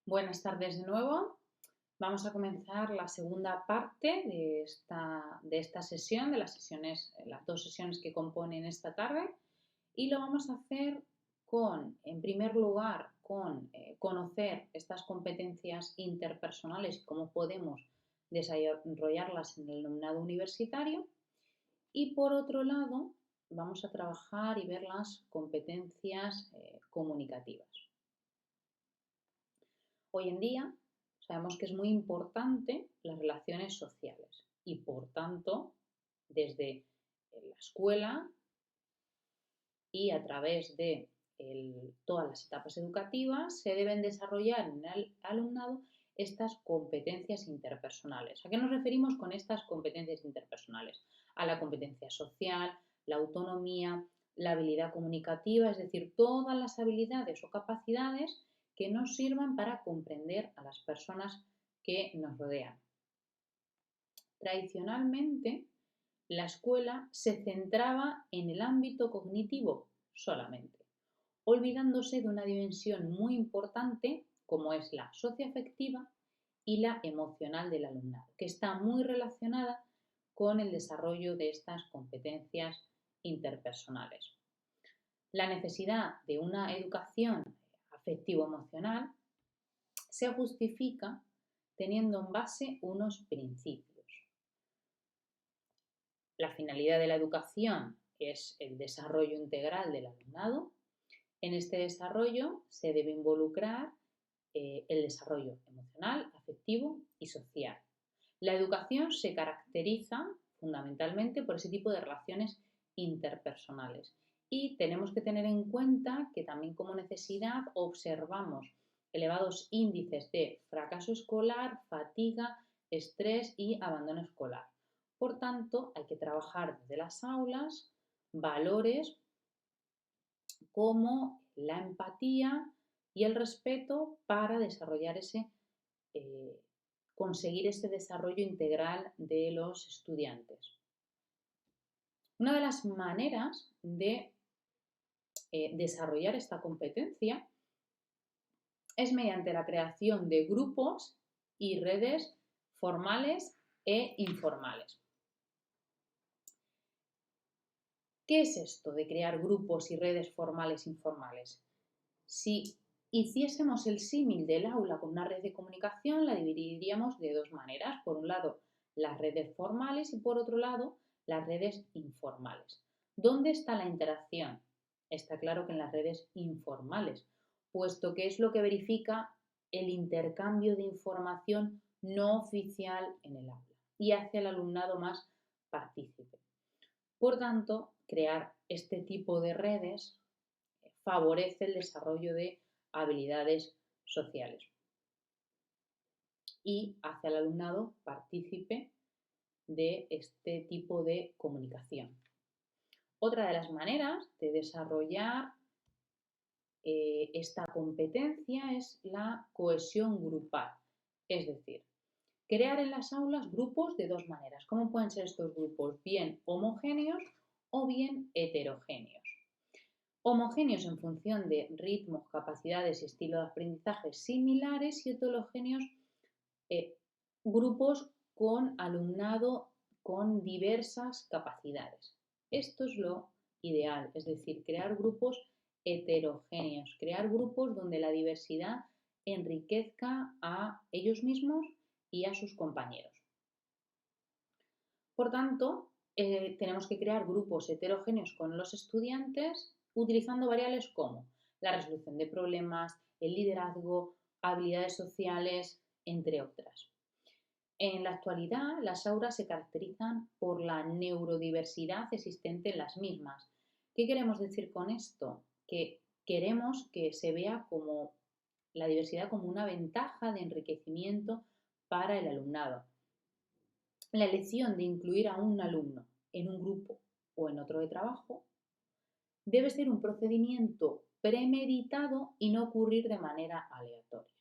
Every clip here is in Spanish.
Buenas tardes de nuevo. Vamos a comenzar la segunda parte de esta sesión, de las sesiones, las dos sesiones que componen esta tarde, y lo vamos a hacer en primer lugar, con conocer estas competencias interpersonales y cómo podemos desarrollarlas en el alumnado universitario, y por otro lado, vamos a trabajar y ver las competencias comunicativas. Hoy en día sabemos que es muy importante las relaciones sociales y, por tanto, desde la escuela y a través de todas las etapas educativas se deben desarrollar en el alumnado estas competencias interpersonales. ¿A qué nos referimos con estas competencias interpersonales? A la competencia social, la autonomía, la habilidad comunicativa, es decir, todas las habilidades o capacidades que nos sirvan para comprender a las personas que nos rodean. Tradicionalmente, la escuela se centraba en el ámbito cognitivo solamente, olvidándose de una dimensión muy importante como es la socioafectiva y la emocional del alumnado, que está muy relacionada con el desarrollo de estas competencias interpersonales. La necesidad de una educación afectivo-emocional se justifica teniendo en base unos principios. La finalidad de la educación es el desarrollo integral del alumnado. En este desarrollo se debe involucrar el desarrollo emocional, afectivo y social. La educación se caracteriza fundamentalmente por ese tipo de relaciones interpersonales y tenemos que tener en cuenta que también como necesidad observamos elevados índices de fracaso escolar, fatiga, estrés y abandono escolar. Por tanto, hay que trabajar desde las aulas valores como la empatía y el respeto para conseguir ese desarrollo integral de los estudiantes. Una de las maneras de desarrollar esta competencia es mediante la creación de grupos y redes formales e informales. ¿Qué es esto de crear grupos y redes formales e informales? Si hiciésemos el símil del aula con una red de comunicación, la dividiríamos de dos maneras. Por un lado, las redes formales y por otro lado, las redes informales. ¿Dónde está la interacción? Está claro que en las redes informales, puesto que es lo que verifica el intercambio de información no oficial en el aula y hace al alumnado más partícipe. Por tanto, crear este tipo de redes favorece el desarrollo de habilidades sociales y hace al alumnado partícipe de este tipo de comunicación. Otra de las maneras de desarrollar esta competencia es la cohesión grupal, es decir, crear en las aulas grupos de dos maneras. ¿Cómo pueden ser estos grupos? Bien homogéneos o bien heterogéneos. Homogéneos en función de ritmos, capacidades y estilo de aprendizaje similares y heterogéneos grupos con alumnado con diversas capacidades. Esto es lo ideal, es decir, crear grupos heterogéneos, crear grupos donde la diversidad enriquezca a ellos mismos y a sus compañeros. Por tanto, tenemos que crear grupos heterogéneos con los estudiantes utilizando variables como la resolución de problemas, el liderazgo, habilidades sociales, entre otras. En la actualidad, las aulas se caracterizan por la neurodiversidad existente en las mismas. ¿Qué queremos decir con esto? Que queremos que se vea como la diversidad como una ventaja de enriquecimiento para el alumnado. La elección de incluir a un alumno en un grupo o en otro de trabajo debe ser un procedimiento premeditado y no ocurrir de manera aleatoria.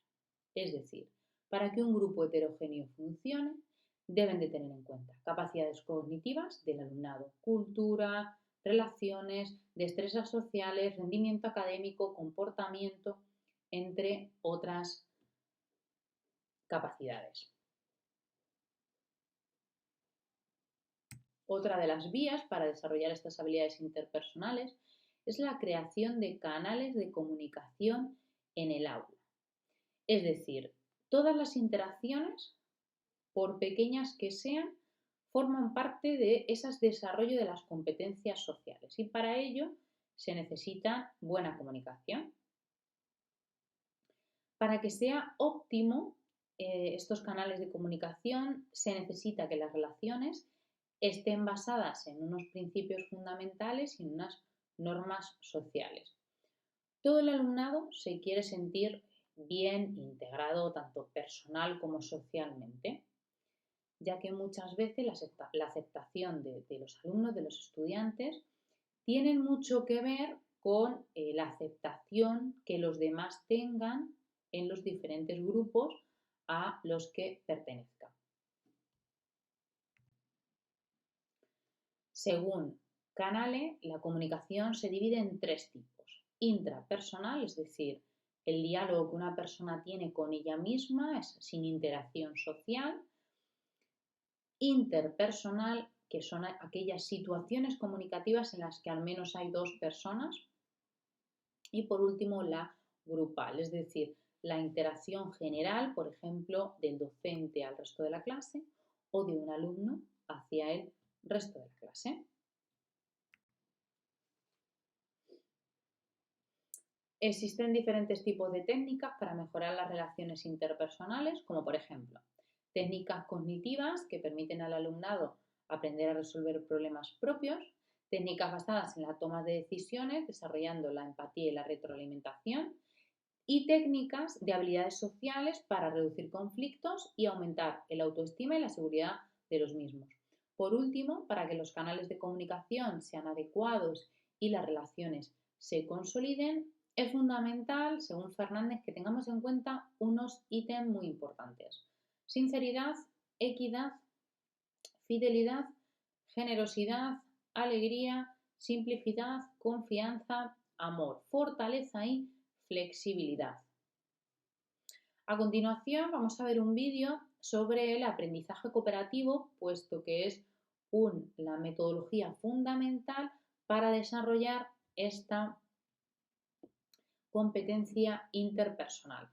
Es decir, para que un grupo heterogéneo funcione, deben de tener en cuenta capacidades cognitivas del alumnado, cultura, relaciones, destrezas sociales, rendimiento académico, comportamiento, entre otras capacidades. Otra de las vías para desarrollar estas habilidades interpersonales es la creación de canales de comunicación en el aula. Es decir, todas las interacciones, por pequeñas que sean, forman parte de ese desarrollo de las competencias sociales y para ello se necesita buena comunicación. Para que sea óptimo estos canales de comunicación se necesita que las relaciones estén basadas en unos principios fundamentales y en unas normas sociales. Todo el alumnado se quiere sentir bien integrado tanto personal como socialmente, ya que muchas veces la aceptación de los alumnos, de los estudiantes, tienen mucho que ver con la aceptación que los demás tengan en los diferentes grupos a los que pertenezcan. Según Canale, la comunicación se divide en 3 tipos. Intrapersonal, es decir, el diálogo que una persona tiene con ella misma, es sin interacción social. Interpersonal, que son aquellas situaciones comunicativas en las que al menos hay 2 personas. Y por último, la grupal, es decir, la interacción general, por ejemplo, del docente al resto de la clase o de un alumno hacia el resto de la clase. Existen diferentes tipos de técnicas para mejorar las relaciones interpersonales, como por ejemplo, técnicas cognitivas que permiten al alumnado aprender a resolver problemas propios, técnicas basadas en la toma de decisiones, desarrollando la empatía y la retroalimentación, y técnicas de habilidades sociales para reducir conflictos y aumentar el autoestima y la seguridad de los mismos. Por último, para que los canales de comunicación sean adecuados y las relaciones se consoliden, es fundamental, según Fernández, que tengamos en cuenta unos ítems muy importantes: sinceridad, equidad, fidelidad, generosidad, alegría, simplicidad, confianza, amor, fortaleza y flexibilidad. A continuación vamos a ver un vídeo sobre el aprendizaje cooperativo, puesto que es la metodología fundamental para desarrollar esta competencia interpersonal.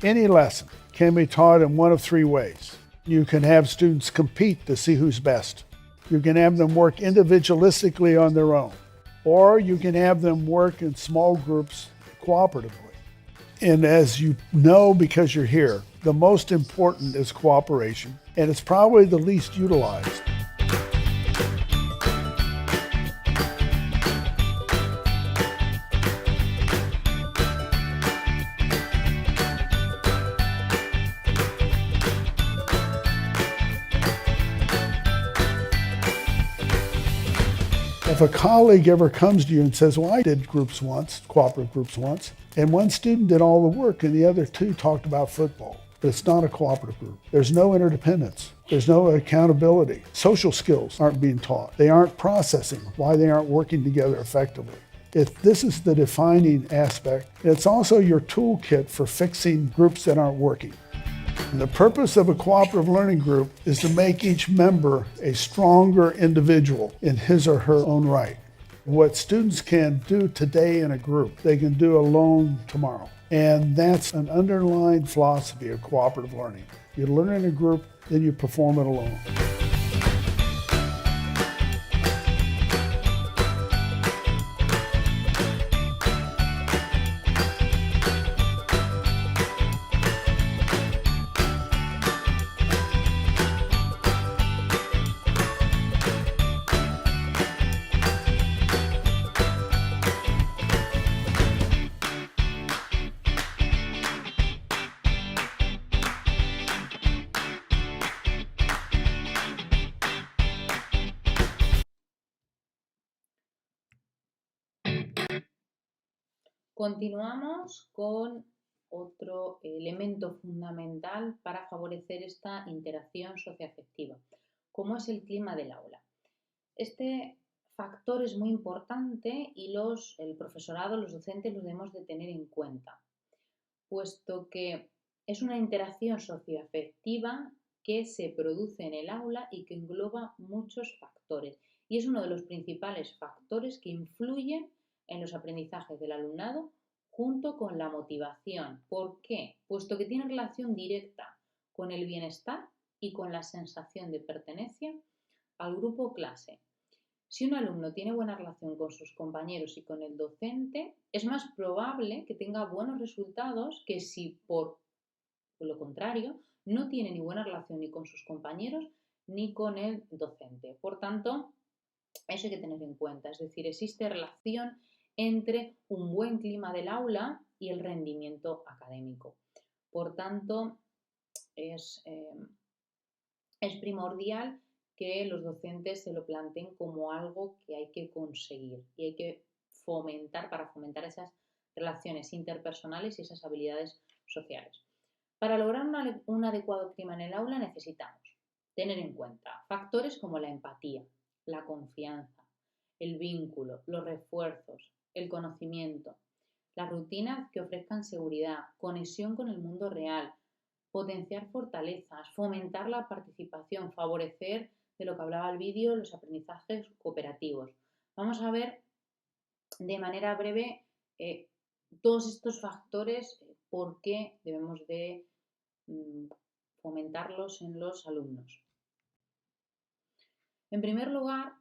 Any lesson can be taught in one of 3 ways. You can have students compete to see who's best. You can have them work individualistically on their own, or you can have them work in small groups cooperatively. And as you know, because you're here, the most important is cooperation, and it's probably the least utilized. If a colleague ever comes to you and says, well, I did groups once, cooperative groups once, and one student did all the work and the other 2 talked about football, but it's not a cooperative group. There's no interdependence. There's no accountability. Social skills aren't being taught. They aren't processing why they aren't working together effectively. This is the defining aspect. It's also your toolkit for fixing groups that aren't working. And the purpose of a cooperative learning group is to make each member a stronger individual in his or her own right. What students can do today in a group, they can do alone tomorrow. And that's an underlying philosophy of cooperative learning. You learn in a group, then you perform it alone. Continuamos con otro elemento fundamental para favorecer esta interacción socioafectiva, como es el clima del aula. Este factor es muy importante y el profesorado, los docentes, los debemos de tener en cuenta, puesto que es una interacción socioafectiva que se produce en el aula y que engloba muchos factores y es uno de los principales factores que influyen en los aprendizajes del alumnado junto con la motivación. ¿Por qué? Puesto que tiene relación directa con el bienestar y con la sensación de pertenencia al grupo o clase. Si un alumno tiene buena relación con sus compañeros y con el docente, es más probable que tenga buenos resultados que si por lo contrario no tiene ni buena relación ni con sus compañeros ni con el docente. Por tanto, eso hay que tener en cuenta, es decir, existe relación entre un buen clima del aula y el rendimiento académico. Por tanto, es primordial que los docentes se lo planteen como algo que hay que conseguir y hay que fomentar para fomentar esas relaciones interpersonales y esas habilidades sociales. Para lograr un adecuado clima en el aula necesitamos tener en cuenta factores como la empatía, la confianza, el vínculo, los refuerzos, el conocimiento, las rutinas que ofrezcan seguridad, conexión con el mundo real, potenciar fortalezas, fomentar la participación, favorecer, de lo que hablaba el vídeo, los aprendizajes cooperativos. Vamos a ver de manera breve todos estos factores, por qué debemos de fomentarlos en los alumnos. En primer lugar,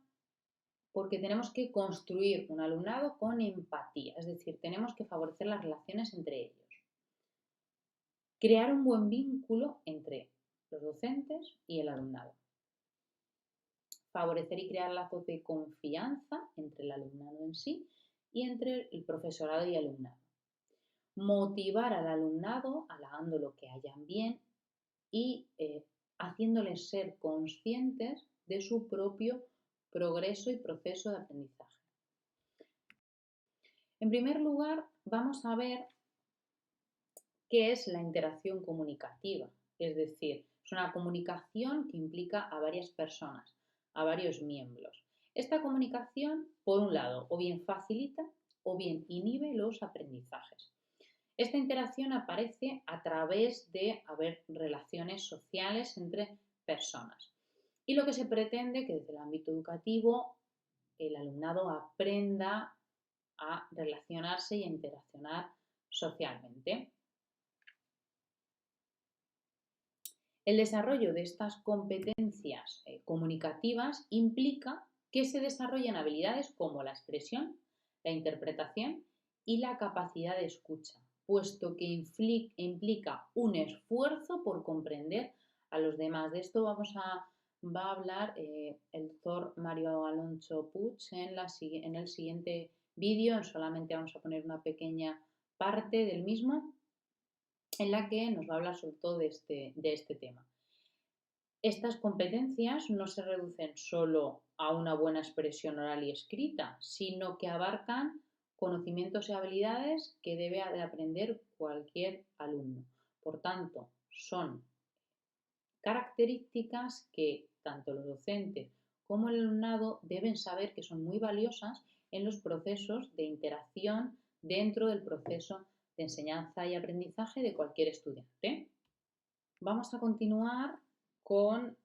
porque tenemos que construir un alumnado con empatía, es decir, tenemos que favorecer las relaciones entre ellos. Crear un buen vínculo entre los docentes y el alumnado. Favorecer y crear lazos de confianza entre el alumnado en sí y entre el profesorado y alumnado. Motivar al alumnado, halagándolo que hayan bien y haciéndoles ser conscientes de su propio progreso y proceso de aprendizaje. En primer lugar, vamos a ver qué es la interacción comunicativa, es decir, es una comunicación que implica a varias personas, a varios miembros. Esta comunicación, por un lado, o bien facilita o bien inhibe los aprendizajes. Esta interacción aparece a través de haber relaciones sociales entre personas. Y lo que se pretende que desde el ámbito educativo el alumnado aprenda a relacionarse y a interaccionar socialmente. El desarrollo de estas competencias comunicativas implica que se desarrollen habilidades como la expresión, la interpretación y la capacidad de escucha, puesto que implica un esfuerzo por comprender a los demás. De esto va a hablar el doctor Mario Alonso Puig en el siguiente vídeo. Solamente vamos a poner una pequeña parte del mismo en la que nos va a hablar sobre todo de este tema. Estas competencias no se reducen solo a una buena expresión oral y escrita, sino que abarcan conocimientos y habilidades que debe de aprender cualquier alumno. Por tanto, son características que tanto los docentes como el alumnado deben saber que son muy valiosas en los procesos de interacción dentro del proceso de enseñanza y aprendizaje de cualquier estudiante. Vamos a continuar con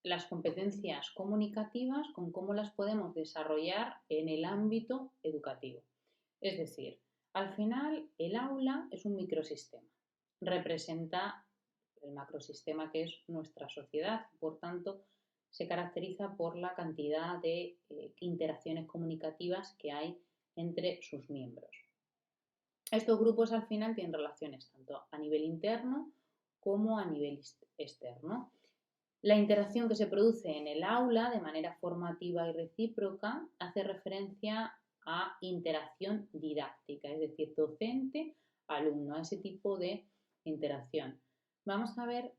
las competencias comunicativas, con cómo las podemos desarrollar en el ámbito educativo. Es decir, al final el aula es un microsistema, representa el macrosistema que es nuestra sociedad, por tanto se caracteriza por la cantidad de interacciones comunicativas que hay entre sus miembros. Estos grupos al final tienen relaciones tanto a nivel interno como a nivel externo. La interacción que se produce en el aula de manera formativa y recíproca hace referencia a interacción didáctica, es decir, docente-alumno, a ese tipo de interacción. Vamos a ver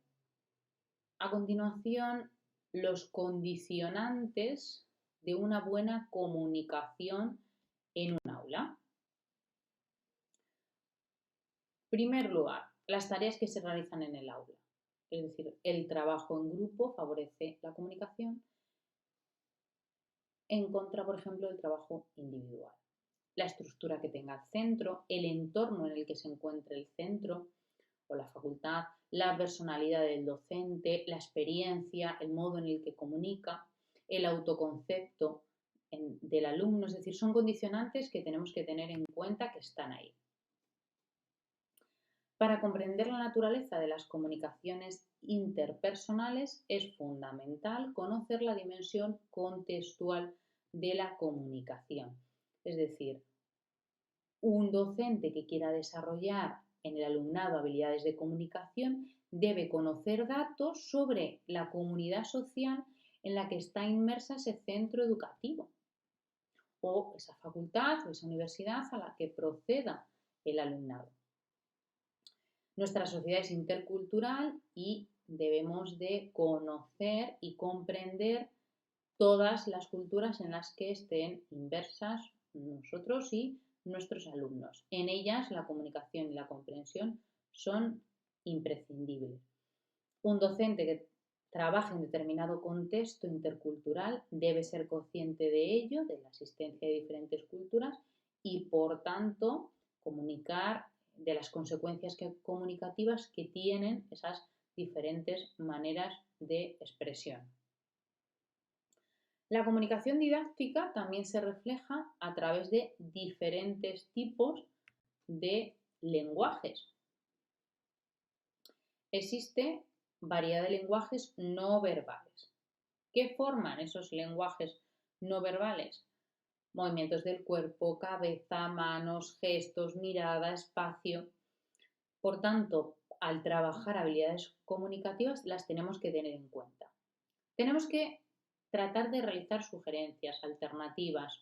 a continuación los condicionantes de una buena comunicación en un aula. primer lugar, las tareas que se realizan en el aula. Es decir, el trabajo en grupo favorece la comunicación en contra, por ejemplo, del trabajo individual. La estructura que tenga el centro, el entorno en el que se encuentre el centro o la facultad, la personalidad del docente, la experiencia, el modo en el que comunica, el autoconcepto del alumno, es decir, son condicionantes que tenemos que tener en cuenta que están ahí. Para comprender la naturaleza de las comunicaciones interpersonales es fundamental conocer la dimensión contextual de la comunicación. Es decir, un docente que quiera desarrollar en el alumnado habilidades de comunicación debe conocer datos sobre la comunidad social en la que está inmersa ese centro educativo o esa facultad o esa universidad a la que proceda el alumnado. Nuestra sociedad es intercultural y debemos de conocer y comprender todas las culturas en las que estén inmersas nosotros y nuestros alumnos. En ellas la comunicación y la comprensión son imprescindibles. Un docente que trabaja en determinado contexto intercultural debe ser consciente de ello, de la existencia de diferentes culturas y, por tanto, comunicar de las consecuencias comunicativas que tienen esas diferentes maneras de expresión. La comunicación didáctica también se refleja a través de diferentes tipos de lenguajes. Existe variedad de lenguajes no verbales. ¿Qué forman esos lenguajes no verbales? Movimientos del cuerpo, cabeza, manos, gestos, mirada, espacio. Por tanto, al trabajar habilidades comunicativas las tenemos que tener en cuenta. Tenemos que tratar de realizar sugerencias, alternativas,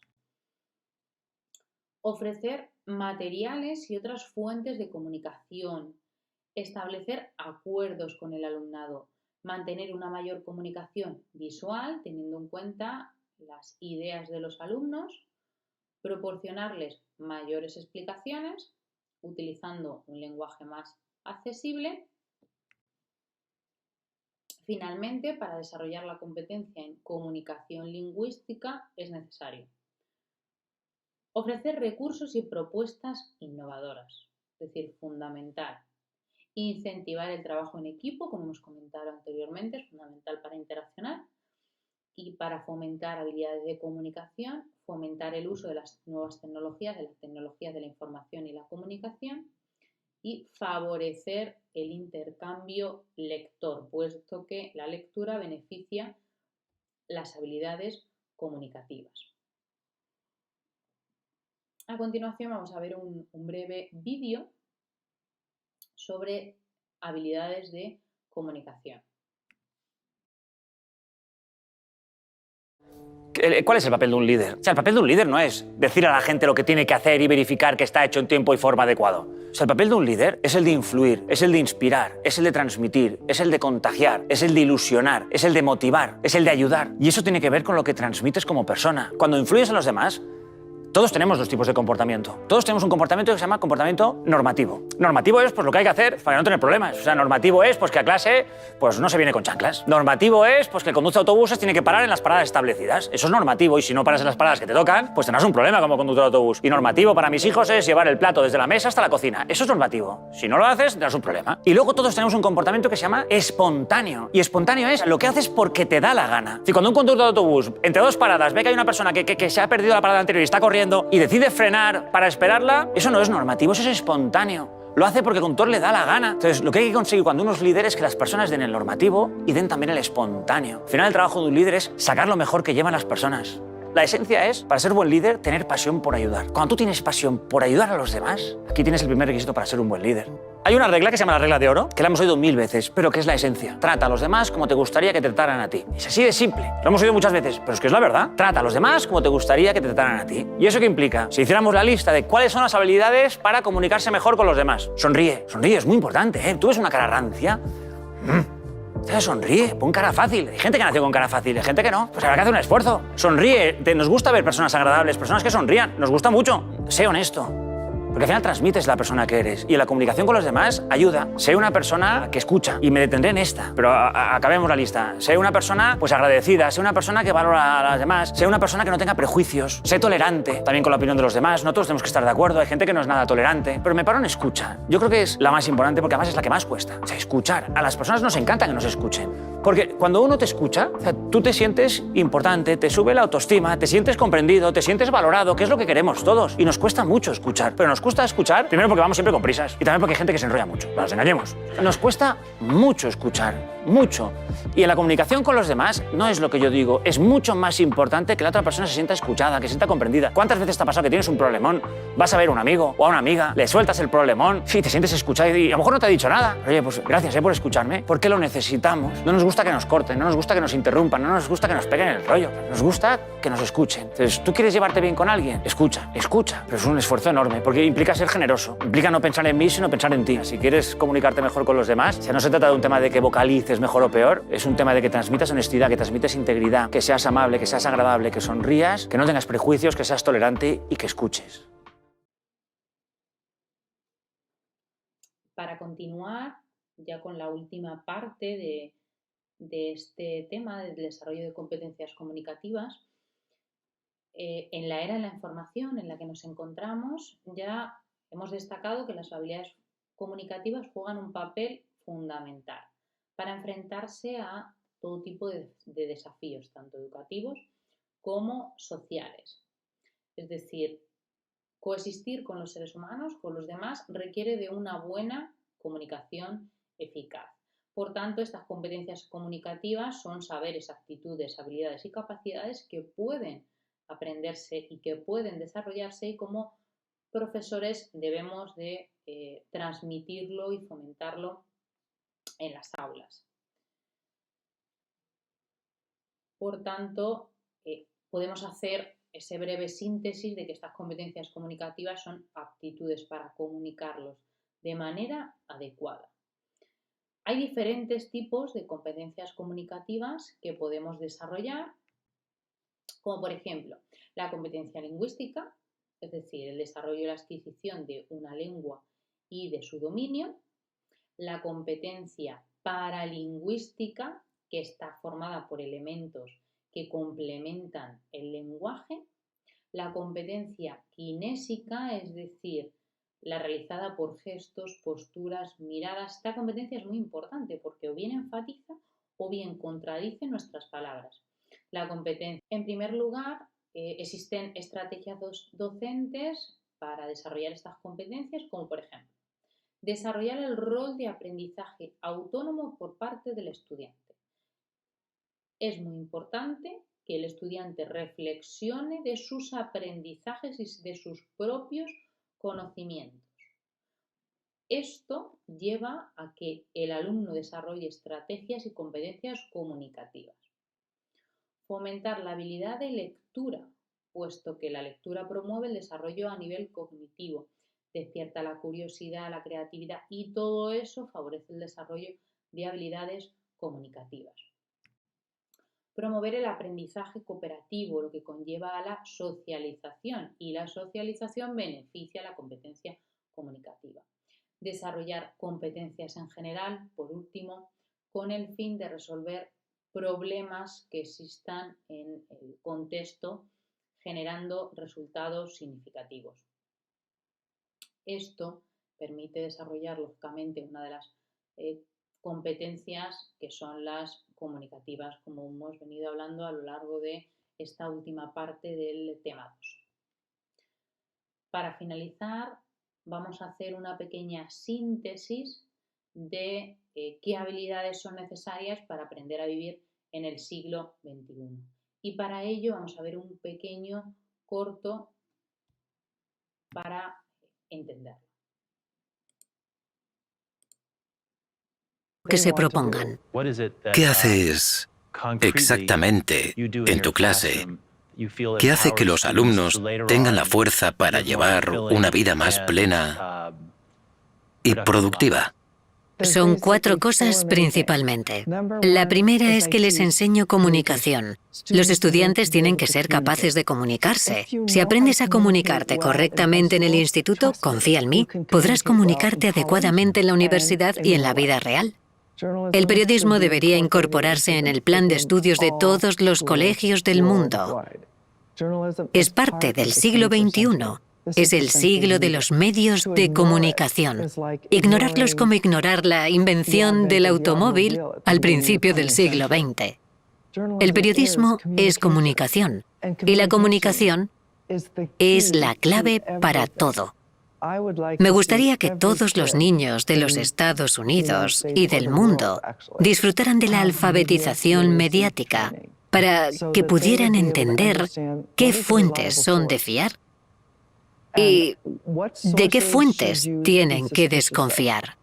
ofrecer materiales y otras fuentes de comunicación, establecer acuerdos con el alumnado, mantener una mayor comunicación visual teniendo en cuenta las ideas de los alumnos, proporcionarles mayores explicaciones utilizando un lenguaje más accesible. Finalmente, para desarrollar la competencia en comunicación lingüística es necesario ofrecer recursos y propuestas innovadoras, es decir, fundamental. Incentivar el trabajo en equipo, como hemos comentado anteriormente, es fundamental para interaccionar y para fomentar habilidades de comunicación, fomentar el uso de las nuevas tecnologías, de las tecnologías de la información y la comunicación y favorecer el intercambio lector, puesto que la lectura beneficia las habilidades comunicativas. A continuación vamos a ver un breve vídeo sobre habilidades de comunicación. ¿Cuál es el papel de un líder? O sea, el papel de un líder no es decir a la gente lo que tiene que hacer y verificar que está hecho en tiempo y forma adecuado. O sea, el papel de un líder es el de influir, es el de inspirar, es el de transmitir, es el de contagiar, es el de ilusionar, es el de motivar, es el de ayudar. Y eso tiene que ver con lo que transmites como persona. Cuando influyes a los demás, todos tenemos dos tipos de comportamiento. Todos tenemos un comportamiento que se llama comportamiento normativo. Normativo es pues, lo que hay que hacer para no tener problemas. O sea, normativo es pues, que a clase pues, no se viene con chanclas. Normativo es pues, que el conductor de autobuses tiene que parar en las paradas establecidas. Eso es normativo y si no paras en las paradas que te tocan, pues tendrás un problema como conductor de autobús. Y normativo para mis hijos es llevar el plato desde la mesa hasta la cocina. Eso es normativo. Si no lo haces, tendrás un problema. Y luego todos tenemos un comportamiento que se llama espontáneo. Y espontáneo es lo que haces porque te da la gana. Si cuando un conductor de autobús entre dos paradas ve que hay una persona que se ha perdido la parada anterior y está corriendo y decide frenar para esperarla, eso no es normativo, eso es espontáneo. Lo hace porque el conductor le da la gana. Entonces, lo que hay que conseguir cuando uno es líder es que las personas den el normativo y den también el espontáneo. Al final, el trabajo de un líder es sacar lo mejor que llevan las personas. La esencia es, para ser buen líder, tener pasión por ayudar. Cuando tú tienes pasión por ayudar a los demás, aquí tienes el primer requisito para ser un buen líder. Hay una regla que se llama la regla de oro, que la hemos oído 1000 veces, pero que es la esencia. Trata a los demás como te gustaría que te trataran a ti. Es así de simple. Lo hemos oído muchas veces, pero es que es la verdad. Trata a los demás como te gustaría que te trataran a ti. ¿Y eso qué implica? Si hiciéramos la lista de cuáles son las habilidades para comunicarse mejor con los demás. Sonríe. Sonríe, es muy importante, ¿eh? Tú ves una cara rancia. Sonríe, pon cara fácil. Hay gente que nació con cara fácil, hay gente que no. Pues habrá que hacer un esfuerzo. Sonríe. Nos gusta ver personas agradables, personas que sonrían. Nos gusta mucho. Sé honesto. Porque al final transmites la persona que eres. Y en la comunicación con los demás ayuda. Sé una persona que escucha. Y me detendré en esta. Pero acabemos la lista. Sé una persona pues agradecida. Sé una persona que valora a las demás. Sé una persona que no tenga prejuicios. Sé tolerante también con la opinión de los demás. No todos tenemos que estar de acuerdo. Hay gente que no es nada tolerante. Pero me paro en escucha. Yo creo que es la más importante porque además es la que más cuesta. O sea, escuchar. A las personas nos encanta que nos escuchen. Porque cuando uno te escucha, o sea, tú te sientes importante, te sube la autoestima, te sientes comprendido, te sientes valorado, que es lo que queremos todos. Y nos cuesta mucho escuchar. Pero nos cuesta escuchar, primero porque vamos siempre con prisas y también porque hay gente que se enrolla mucho. No nos engañemos. Nos cuesta mucho escuchar, mucho. Y en la comunicación con los demás no es lo que yo digo, es mucho más importante que la otra persona se sienta escuchada, que se sienta comprendida. ¿Cuántas veces te ha pasado que tienes un problemón, vas a ver a un amigo o a una amiga, le sueltas el problemón, sí, te sientes escuchado y a lo mejor no te ha dicho nada? Oye, pues gracias por escucharme, porque lo necesitamos. No nos gusta que nos corten, no nos gusta que nos interrumpan, no nos gusta que nos peguen el rollo, nos gusta que nos escuchen. Entonces, ¿tú quieres llevarte bien con alguien? Escucha, pero es un esfuerzo enorme, porque implica ser generoso, implica no pensar en mí, sino pensar en ti. Si quieres comunicarte mejor con los demás, no se trata de un tema de que vocalices mejor o peor, es un tema de que transmitas honestidad, que transmites integridad, que seas amable, que seas agradable, que sonrías, que no tengas prejuicios, que seas tolerante y que escuches. Para continuar ya con la última parte de este tema del desarrollo de competencias comunicativas, en la era de la información en la que nos encontramos ya hemos destacado que las habilidades comunicativas juegan un papel fundamental para enfrentarse a todo tipo de desafíos, tanto educativos como sociales. Es decir, coexistir con los seres humanos, con los demás, requiere de una buena comunicación eficaz. Por tanto, estas competencias comunicativas son saberes, actitudes, habilidades y capacidades que pueden aprenderse y que pueden desarrollarse, y como profesores debemos de transmitirlo y fomentarlo en las aulas. Por tanto, podemos hacer ese breve síntesis de que estas competencias comunicativas son aptitudes para comunicarlos de manera adecuada. Hay diferentes tipos de competencias comunicativas que podemos desarrollar, como por ejemplo la competencia lingüística, es decir, el desarrollo y la adquisición de una lengua y de su dominio; la competencia paralingüística, que está formada por elementos que complementan el lenguaje; la competencia kinésica, es decir, la realizada por gestos, posturas, miradas. Esta competencia es muy importante porque o bien enfatiza o bien contradice nuestras palabras. La competencia, en primer lugar, existen estrategias docentes para desarrollar estas competencias, como por ejemplo, desarrollar el rol de aprendizaje autónomo por parte del estudiante. Es muy importante que el estudiante reflexione de sus aprendizajes y de sus propios conocimientos. Esto lleva a que el alumno desarrolle estrategias y competencias comunicativas. Fomentar la habilidad de lectura, puesto que la lectura promueve el desarrollo a nivel cognitivo, despierta la curiosidad, la creatividad, y todo eso favorece el desarrollo de habilidades comunicativas. Promover el aprendizaje cooperativo, lo que conlleva a la socialización, y la socialización beneficia la competencia comunicativa. Desarrollar competencias en general, por último, con el fin de resolver problemas que existan en el contexto, generando resultados significativos. Esto permite desarrollar, lógicamente, una de las competencias que son las comunicativas, como hemos venido hablando a lo largo de esta última parte del tema 2. Para finalizar, vamos a hacer una pequeña síntesis de qué habilidades son necesarias para aprender a vivir en el siglo XXI. Y para ello vamos a ver un pequeño corto para entenderlo. Que se propongan. ¿Qué haces exactamente en tu clase? ¿Qué hace que los alumnos tengan la fuerza para llevar una vida más plena y productiva? Son 4 cosas principalmente. La primera es que les enseño comunicación. Los estudiantes tienen que ser capaces de comunicarse. Si aprendes a comunicarte correctamente en el instituto, confía en mí, podrás comunicarte adecuadamente en la universidad y en la vida real. El periodismo debería incorporarse en el plan de estudios de todos los colegios del mundo. Es parte del siglo XXI. Es el siglo de los medios de comunicación. Ignorarlos como ignorar la invención del automóvil al principio del siglo XX. El periodismo es comunicación y la comunicación es la clave para todo. Me gustaría que todos los niños de los Estados Unidos y del mundo disfrutaran de la alfabetización mediática para que pudieran entender qué fuentes son de fiar y de qué fuentes tienen que desconfiar.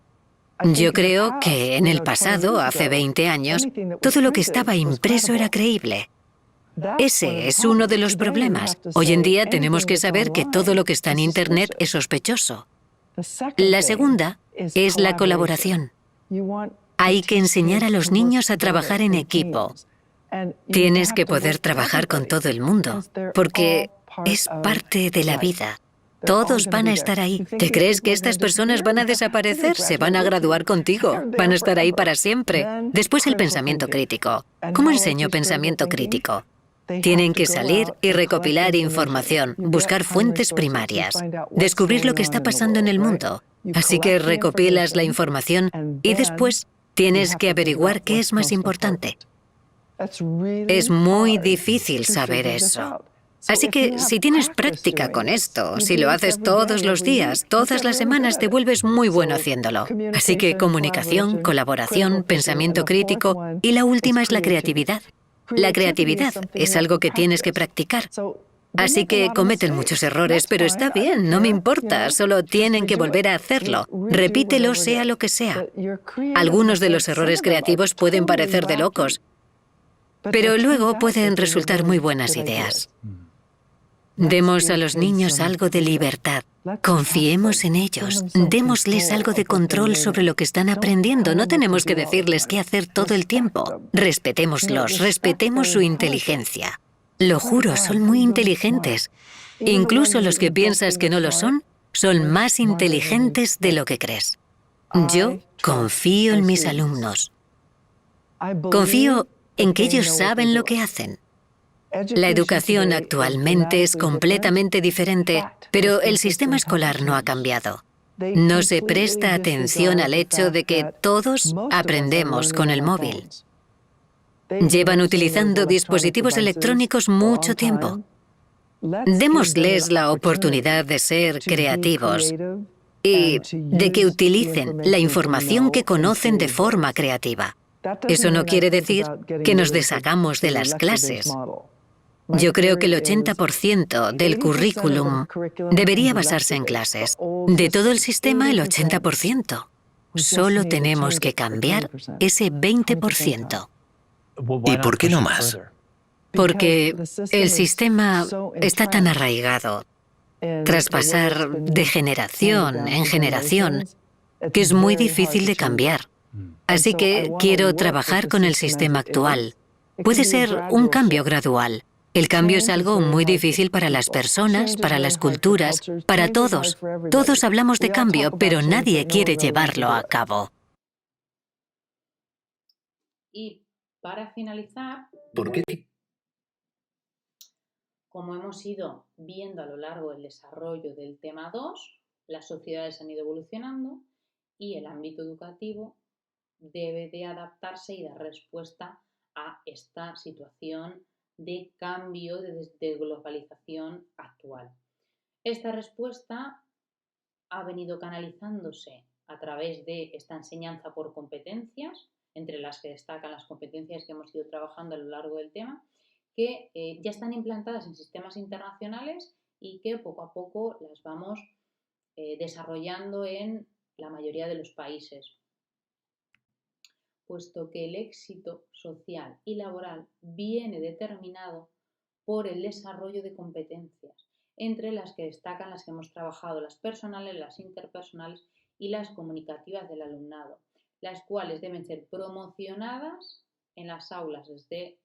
Yo creo que en el pasado, hace 20 años, todo lo que estaba impreso era creíble. Ese es uno de los problemas. Hoy en día tenemos que saber que todo lo que está en Internet es sospechoso. La segunda es la colaboración. Hay que enseñar a los niños a trabajar en equipo. Tienes que poder trabajar con todo el mundo, porque es parte de la vida. Todos van a estar ahí. ¿Te crees que estas personas van a desaparecer? Se van a graduar contigo. Van a estar ahí para siempre. Después el pensamiento crítico. ¿Cómo enseño pensamiento crítico? Tienen que salir y recopilar información, buscar fuentes primarias, descubrir lo que está pasando en el mundo. Así que recopilas la información y después tienes que averiguar qué es más importante. Es muy difícil saber eso. Así que si tienes práctica con esto, si lo haces todos los días, todas las semanas, te vuelves muy bueno haciéndolo. Así que comunicación, colaboración, pensamiento crítico y la última es la creatividad. La creatividad es algo que tienes que practicar. Así que cometen muchos errores, pero está bien, no me importa, solo tienen que volver a hacerlo. Repítelo sea lo que sea. Algunos de los errores creativos pueden parecer de locos, pero luego pueden resultar muy buenas ideas. Demos a los niños algo de libertad. Confiemos en ellos. Démosles algo de control sobre lo que están aprendiendo. No tenemos que decirles qué hacer todo el tiempo. Respetémoslos, respetemos su inteligencia. Lo juro, son muy inteligentes. Incluso los que piensas que no lo son más inteligentes de lo que crees. Yo confío en mis alumnos. Confío en que ellos saben lo que hacen. La educación actualmente es completamente diferente, pero el sistema escolar no ha cambiado. No se presta atención al hecho de que todos aprendemos con el móvil. Llevan utilizando dispositivos electrónicos mucho tiempo. Démosles la oportunidad de ser creativos y de que utilicen la información que conocen de forma creativa. Eso no quiere decir que nos deshagamos de las clases. Yo creo que el 80% del currículum debería basarse en clases. De todo el sistema, el 80%. Solo tenemos que cambiar ese 20%. ¿Y por qué no más? Porque el sistema está tan arraigado, tras pasar de generación en generación, que es muy difícil de cambiar. Así que quiero trabajar con el sistema actual. Puede ser un cambio gradual. El cambio es algo muy difícil para las personas, para las culturas, para todos. Todos hablamos de cambio, pero nadie quiere llevarlo a cabo. Y para finalizar, ¿Por qué? como hemos ido viendo a lo largo del desarrollo del tema 2, las sociedades han ido evolucionando y el ámbito educativo debe de adaptarse y dar respuesta a esta situación de cambio, de globalización actual. Esta respuesta ha venido canalizándose a través de esta enseñanza por competencias, entre las que destacan las competencias que hemos ido trabajando a lo largo del tema, que ya están implantadas en sistemas internacionales y que poco a poco las vamos desarrollando en la mayoría de los países, puesto que el éxito social y laboral viene determinado por el desarrollo de competencias, entre las que destacan las que hemos trabajado, las personales, las interpersonales y las comunicativas del alumnado. las cuales deben ser promocionadas en las aulas desde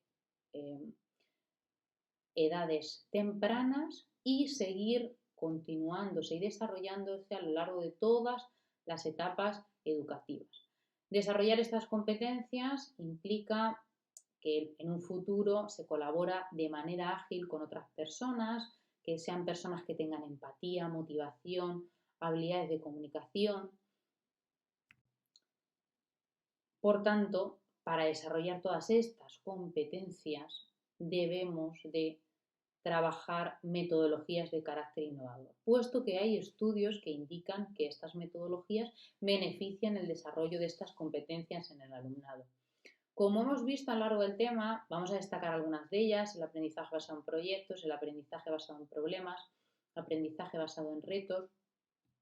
edades tempranas y seguir continuándose y desarrollándose a lo largo de todas las etapas educativas. Desarrollar estas competencias implica que en un futuro se colabora de manera ágil con otras personas, que sean personas que tengan empatía, motivación, habilidades de comunicación. Por tanto, para desarrollar todas estas competencias debemos de trabajar metodologías de carácter innovador, puesto que hay estudios que indican que estas metodologías benefician el desarrollo de estas competencias en el alumnado. Como hemos visto a lo largo del tema, vamos a destacar algunas de ellas: el aprendizaje basado en proyectos, el aprendizaje basado en problemas, aprendizaje basado en retos,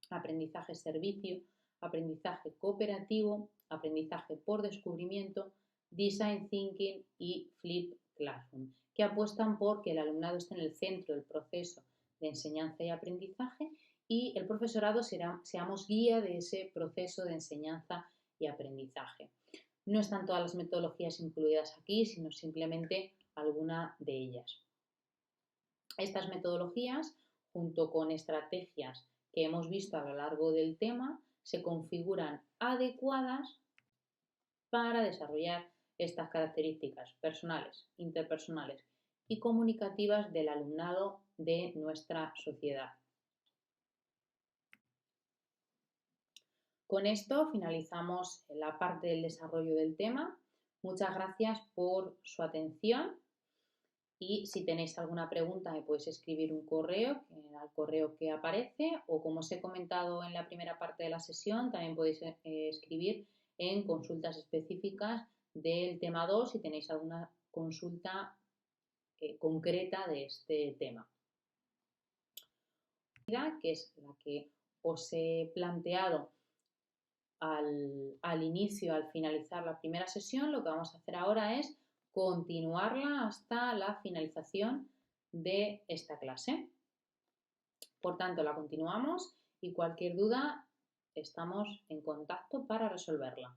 aprendizaje servicio, aprendizaje cooperativo, aprendizaje por descubrimiento, design thinking y flip classroom, que apuestan por que el alumnado esté en el centro del proceso de enseñanza y aprendizaje y el profesorado seamos guía de ese proceso de enseñanza y aprendizaje. No están todas las metodologías incluidas aquí, sino simplemente alguna de ellas. Estas metodologías, junto con estrategias que hemos visto a lo largo del tema, se configuran adecuadas para desarrollar estas características personales, interpersonales y comunicativas del alumnado de nuestra sociedad. Con esto finalizamos la parte del desarrollo del tema. Muchas gracias por su atención y si tenéis alguna pregunta me podéis escribir un correo al correo que aparece, o como os he comentado en la primera parte de la sesión, también podéis escribir en consultas específicas del tema 2 si tenéis alguna consulta concreta de este tema. Que es la que os he planteado al inicio, al finalizar la primera sesión, lo que vamos a hacer ahora es continuarla hasta la finalización de esta clase. Por tanto, la continuamos y cualquier duda estamos en contacto para resolverla.